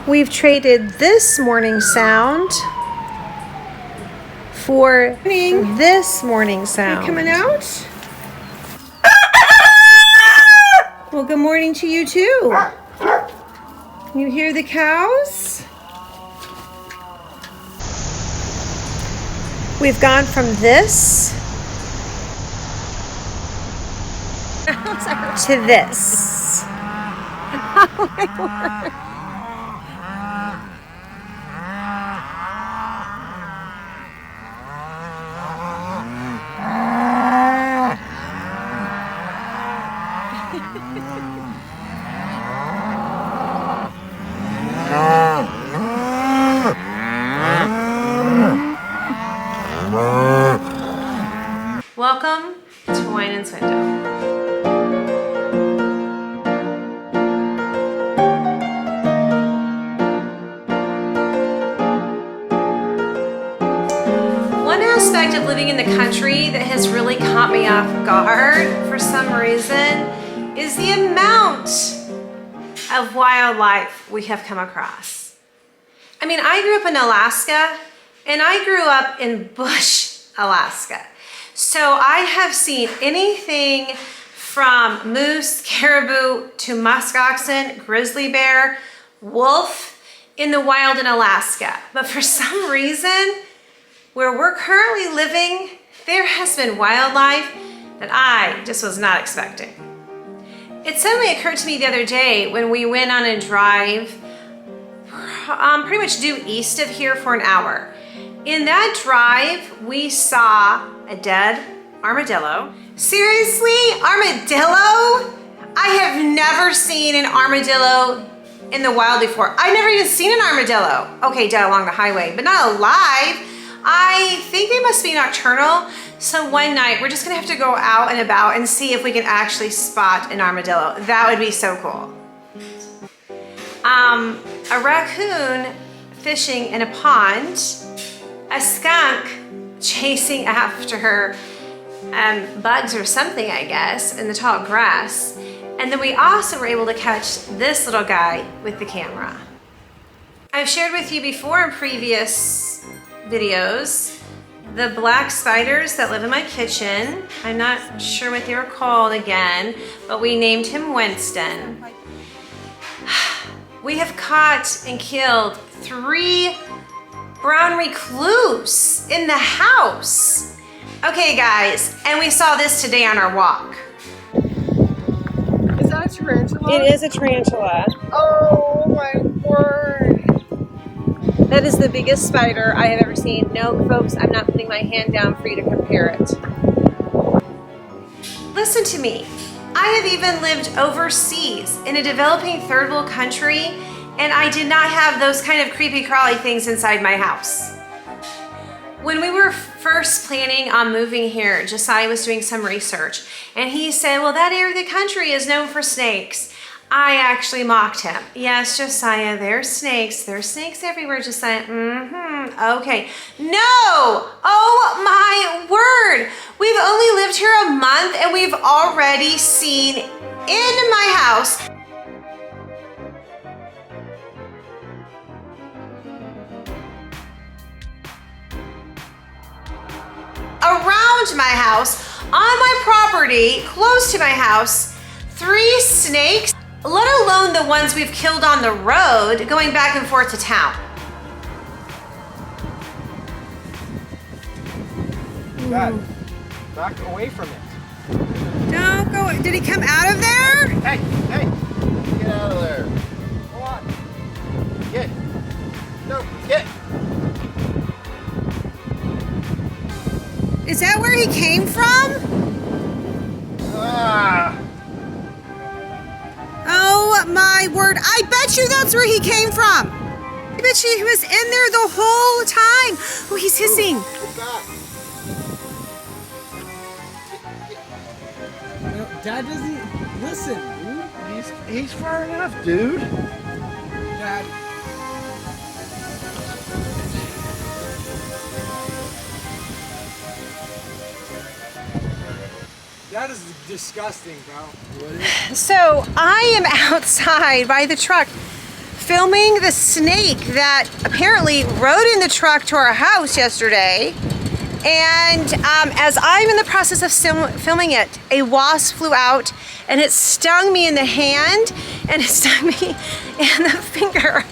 We've traded this morning sound for this morning sound. You're coming out? Well, good morning to you too. You hear the cows? We've gone from this to this. Oh my word. Welcome to Wine and Swindle. One aspect of living in the country that has really caught me off guard for some reason is the amount of wildlife we have come across. I mean, I grew up in Alaska and I grew up in bush, Alaska. So I have seen anything from moose, caribou, to musk oxen, grizzly bear, wolf in the wild in Alaska. But for some reason, where we're currently living, there has been wildlife that I just was not expecting. It suddenly occurred to me the other day when we went on a drive pretty much due east of here for an hour. In that drive, we saw a dead armadillo. Seriously, armadillo? I have never seen an armadillo in the wild before. I've never even seen an armadillo. Okay, dead along the highway, but not alive. I think they must be nocturnal. So one night, we're just gonna have to go out and about and see if we can actually spot an armadillo. That would be so cool. A raccoon fishing in a pond, a skunk chasing after her bugs or something, I guess, in the tall grass. And then we also were able to catch this little guy with the camera. I've shared with you before in previous videos the black spiders that live in my kitchen. I'm not sure what they were called again, but we named him Winston. We have caught and killed 3 brown recluse in the house. Okay guys, and we saw this today on our walk. Is that a tarantula? It is a tarantula. Oh my word. That is the biggest spider I have ever seen. No, folks, I'm not putting my hand down for you to compare it. Listen to me. I have even lived overseas in a developing third world country, and I did not have those kind of creepy crawly things inside my house. When we were first planning on moving here, Josiah was doing some research, and he said, well, that area of the country is known for snakes. I actually mocked him. Yes, Josiah, there's snakes. There's snakes everywhere, Josiah. Okay. No! Oh my word! We've only lived here a month and we've already seen in my house around my house, on my property, close to my house, 3 snakes, let alone the ones we've killed on the road going back and forth to town. Dad, back away from it. Don't go. Did he come out of there? Hey, get out of there. Come on. Get. No, get. Is that where he came from? Ah. Oh my word. I bet you that's where he came from. I bet you he was in there the whole time. Oh, he's hissing. Get back. Dad doesn't listen, dude. He's far enough, dude. Dad. That is disgusting, bro. So I am outside by the truck filming the snake that apparently rode in the truck to our house yesterday. And as I'm in the process of filming it, a wasp flew out and it stung me in the hand and it stung me in the finger.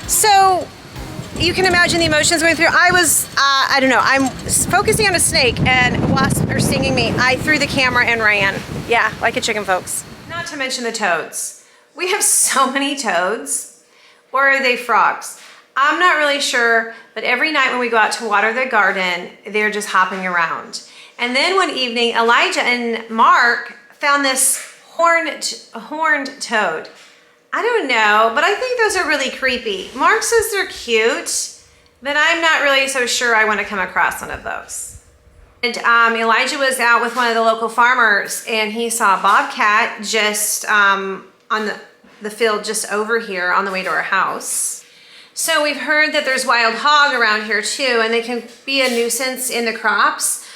So you can imagine the emotions going through. I don't know, I'm focusing on a snake and wasps are stinging me. I threw the camera and ran. Yeah, like a chicken, folks. Not to mention the toads. We have so many toads. Or are they frogs? I'm not really sure, but every night when we go out to water the garden, they're just hopping around. And then one evening, Elijah and Mark found this horned toad. I don't know, but I think those are really creepy. Mark says they're cute, but I'm not really so sure I want to come across one of those. And Elijah was out with one of the local farmers and he saw a bobcat just on the field just over here on the way to our house. So we've heard that there's wild hog around here too, and they can be a nuisance in the crops.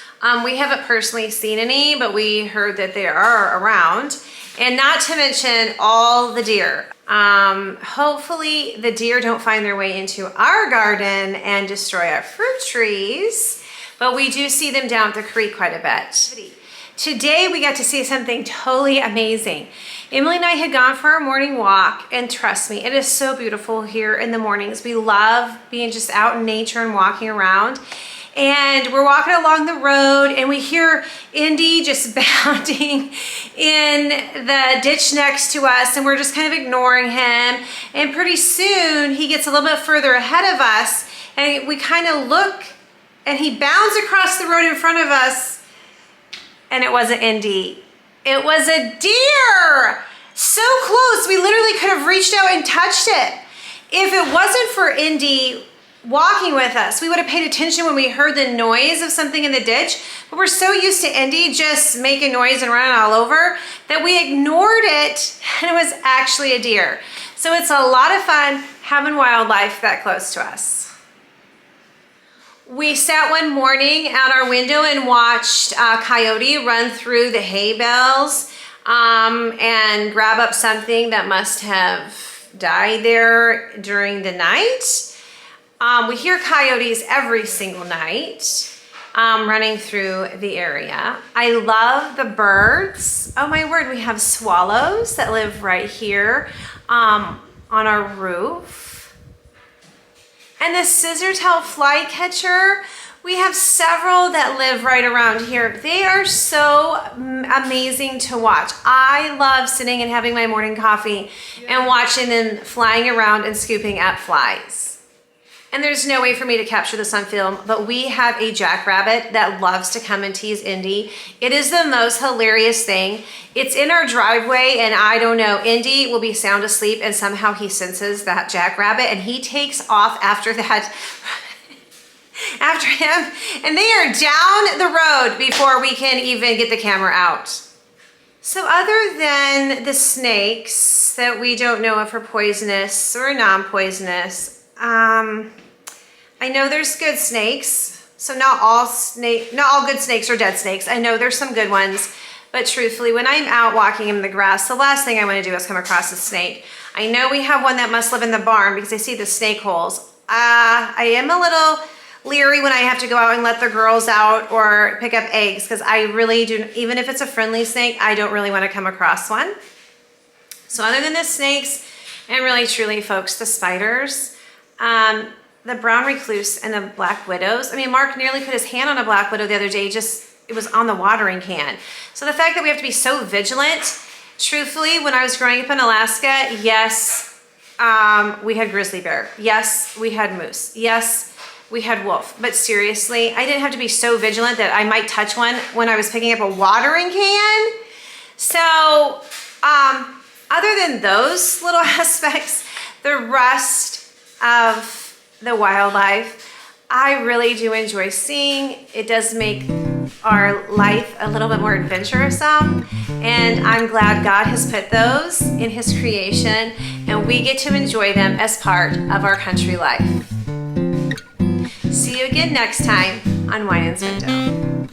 We haven't personally seen any, but we heard that they are around. And not to mention all the deer. Hopefully the deer don't find their way into our garden and destroy our fruit trees, but we do see them down at the creek quite a bit. Today we got to see something totally amazing. Emily and I had gone for our morning walk, and trust me, it is so beautiful here in the mornings. We love being just out in nature and walking around. And we're walking along the road and we hear Indy just bounding in the ditch next to us, and we're just kind of ignoring him. And pretty soon he gets a little bit further ahead of us and we kind of look and he bounds across the road in front of us, and it wasn't Indy. It was a deer! So close, we literally could have reached out and touched it. If it wasn't for Indy walking with us, we would have paid attention when we heard the noise of something in the ditch, but we're so used to Indy just making noise and running all over that we ignored it, and it was actually a deer. So it's a lot of fun having wildlife that close to us. We sat one morning out our window and watched a coyote run through the hay bales and grab up something that must have died there during the night. We hear coyotes every single night running through the area. I love the birds. Oh my word, we have swallows that live right here on our roof. And the scissor-tailed flycatcher, we have several that live right around here. They are so amazing to watch. I love sitting and having my morning coffee and watching them flying around and scooping up flies. And there's no way for me to capture this on film, but we have a jackrabbit that loves to come and tease Indy. It is the most hilarious thing. It's in our driveway, and I don't know, Indy will be sound asleep and somehow he senses that jackrabbit and he takes off after that, after him, and they are down the road before we can even get the camera out. So other than the snakes that we don't know if are poisonous or non-poisonous, I know there's good snakes, so not all good snakes are dead snakes. I know there's some good ones, but truthfully, when I'm out walking in the grass, the last thing I want to do is come across a snake. I know we have one that must live in the barn because I see the snake holes. I am a little leery when I have to go out and let the girls out or pick up eggs, because I really do, even if it's a friendly snake, I don't really want to come across one. So other than the snakes, and really truly folks, the spiders, the brown recluse and the black widows. I mean, Mark nearly put his hand on a black widow the other day, it was on the watering can. So the fact that we have to be so vigilant, truthfully, when I was growing up in Alaska, yes, we had grizzly bear. Yes, we had moose. Yes, we had wolf. But seriously, I didn't have to be so vigilant that I might touch one when I was picking up a watering can. So, other than those little aspects, the rest of the wildlife, I really do enjoy seeing. It does make our life a little bit more adventurous, and I'm glad God has put those in his creation and we get to enjoy them as part of our country life. See you again next time on Winans Window.